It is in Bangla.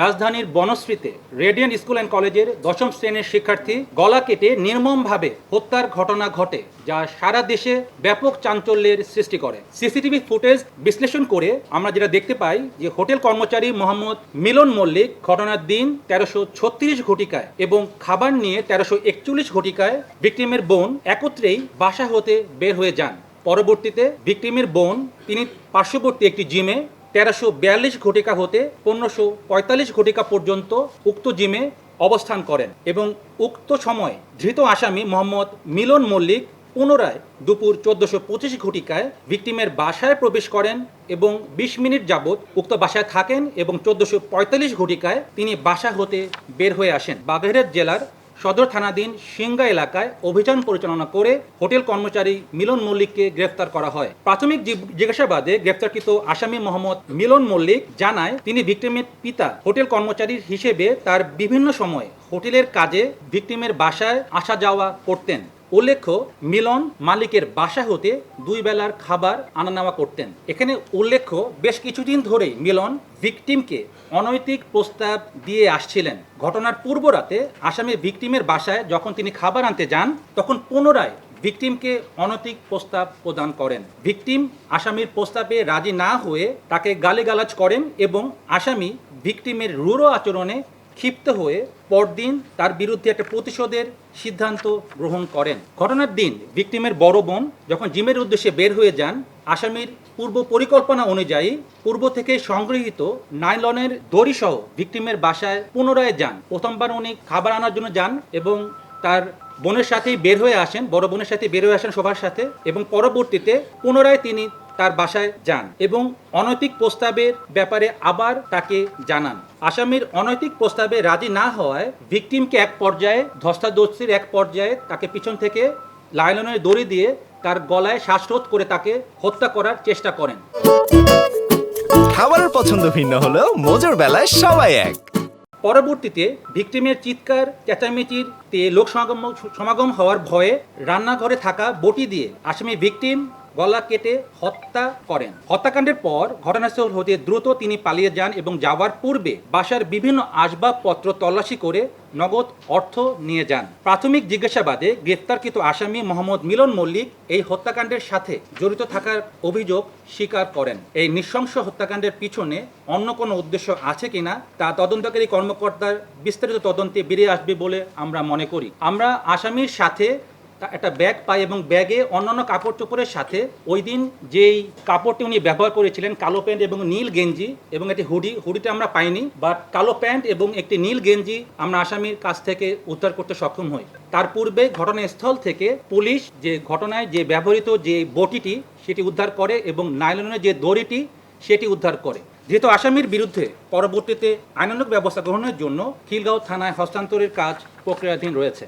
রাজধানীর বনশ্রীতে রেডিয়েন্ট স্কুল অ্যান্ড কলেজের ১০ম শ্রেণীর শিক্ষার্থী গলা কেটে নির্মমভাবে হত্যার ঘটনা ঘটে, যা সারা দেশে ব্যাপক চাঞ্চল্যের সৃষ্টি করে। সিসিটিভি ফুটেজ বিশ্লেষণ করে আমরা যেটা দেখতে পাই যে হোটেল কর্মচারী মোহাম্মদ মিলন মল্লিক ঘটনার দিন ১৩৩৬ ঘটিকায় এবং খাবার নিয়ে ১৩৪১ ঘটিকায় ভিকটিমের বোন একত্রেই বাসা হতে বের হয়ে যান। পরবর্তীতে ভিকটিমের বোন তিনি পার্শ্ববর্তী একটি জিমে ১৩৪২ ঘটিকা হতে ১৫৪৫ ঘটিকা পর্যন্ত উক্ত জিমে অবস্থান করেন এবং উক্ত সময় ধৃত আসামি মোহাম্মদ মিলন মল্লিক পুনরায় দুপুর ১৪২৫ ঘটিকায় ভিকটিমের বাসায় প্রবেশ করেন এবং ২০ মিনিট যাবৎ উক্ত বাসায় থাকেন এবং ১৪৪৫ ঘটিকায় তিনি বাসা হতে বের হয়ে আসেন। বাগেরহাট জেলার সদর থানাধীন সিংগা এলাকায় অভিযান পরিচালনা করে হোটেল কর্মচারী মিলন মল্লিককে গ্রেফতার করা হয়। প্রাথমিক জিজ্ঞাসাবাদে গ্রেফতারকৃত আসামি মোহাম্মদ মিলন মল্লিক জানায় তিনি ভিকটিমের পিতা। হোটেল কর্মচারী হিসেবে তার বিভিন্ন সময় হোটেলের কাজে ভিকটিমের বাসায় আসা যাওয়া করতেন। উল্লেখ্য, মিলন মালিকের বাসা হতে ২ বেলার খাবার আনা নেওয়া করতেন। এখানে উল্লেখ্য, বেশ কিছুদিন ধরেই মিলন ভিকটিমকে অনৈতিক প্রস্তাব দিয়ে আসছিলেন। ঘটনার পূর্ব রাতে আসামি ভিকটিমের বাসায় যখন তিনি খাবার আনতে যান, তখন পুনরায় ভিকটিমকে অনৈতিক প্রস্তাব প্রদান করেন। ভিকটিম আসামির প্রস্তাবে রাজি না হয়ে তাকে গালিগালাজ করেন এবং আসামি ভিকটিমের রূঢ় আচরণে ক্ষিপ্ত হয়ে পরদিন তার বিরুদ্ধে একটা প্রতিশোধের সিদ্ধান্ত গ্রহণ করেন। ঘটনার দিন ভিকটিমের বড় বোন যখন জিমের উদ্দেশ্যে বের হয়ে যান, আসামির পূর্ব পরিকল্পনা অনুযায়ী পূর্ব থেকে সংগৃহীত নাইলনের দড়ি সহ ভিকটিমের বাসায় পুনরায় যান। প্রথমবার উনি খাবার আনার জন্য যান এবং তার বোনের সাথেই বের হয়ে আসেন, বড় বোনের সাথে বের হয়ে আসেন সবার সাথে, এবং পরবর্তীতে পুনরায় তিনি তার বাসায় যান এবং অনৈতিক প্রস্তাবের ব্যাপারে আবার তাকে জানান। আসামির অনৈতিক প্রস্তাবে রাজি না হওয়ায় ভিকটিমকে এক পর্যায়ে ধস্তাধস্তির এক পর্যায়ে তাকে পিছন থেকে লাইলনের দড়ি দিয়ে তার গলায় শ্বাসরোধ করে তাকে হত্যা করার চেষ্টা করেন। খাবারের পছন্দ ভিন্ন হলেও মজার বেলায় সবাই এক। পরবর্তীতে ভিকটিমের চিৎকার চেঁচামেচিতে লোক সমাগম হওয়ার ভয়ে রান্নাঘরে থাকা বটি দিয়ে আসামি ভিকটিম গলা কেটে হত্যা করেন। হত্যাকাণ্ডের পর ঘটনাস্থল হতে দ্রুত তিনি পালিয়ে যান এবং যাওয়ার পূর্বে বাসার বিভিন্ন আসবাবপত্র তল্লাশি করে নগদ অর্থ নিয়ে যান। প্রাথমিক জিজ্ঞাসাবাদে গ্রেফতারকৃত আসামি মোহাম্মদ মিলন মল্লিক এই হত্যাকাণ্ডের সাথে জড়িত থাকার অভিযোগ স্বীকার করেন। এই নৃশংস হত্যাকাণ্ডের পিছনে অন্য কোনো উদ্দেশ্য আছে কিনা তা তদন্তকারী কর্মকর্তার বিস্তারিত তদন্তে বেরিয়ে আসবে বলে আমরা মনে করি। আমরা আসামির সাথে একটা ব্যাগ পাই এবং ব্যাগে অন্যান্য কাপড় চোপড়ের সাথে ওই দিন যেই কাপড়টি উনি ব্যবহার করেছিলেন, কালো প্যান্ট এবং নীল গেঞ্জি এবং একটি হুডিটা আমরা পাইনি, বাট কালো প্যান্ট এবং একটি নীল গেঞ্জি আমরা আসামির কাছ থেকে উদ্ধার করতে সক্ষম হই। তার পূর্বে ঘটনাস্থল থেকে পুলিশ যে ঘটনায় যে ব্যবহৃত যে বটিটি সেটি উদ্ধার করে এবং নাইলনের যে দড়িটি সেটি উদ্ধার করে। যেহেতু আসামির বিরুদ্ধে পরবর্তীতে আইনানুগ ব্যবস্থা গ্রহণের জন্য খিলগাঁও থানায় হস্তান্তরের কাজ প্রক্রিয়াধীন রয়েছে।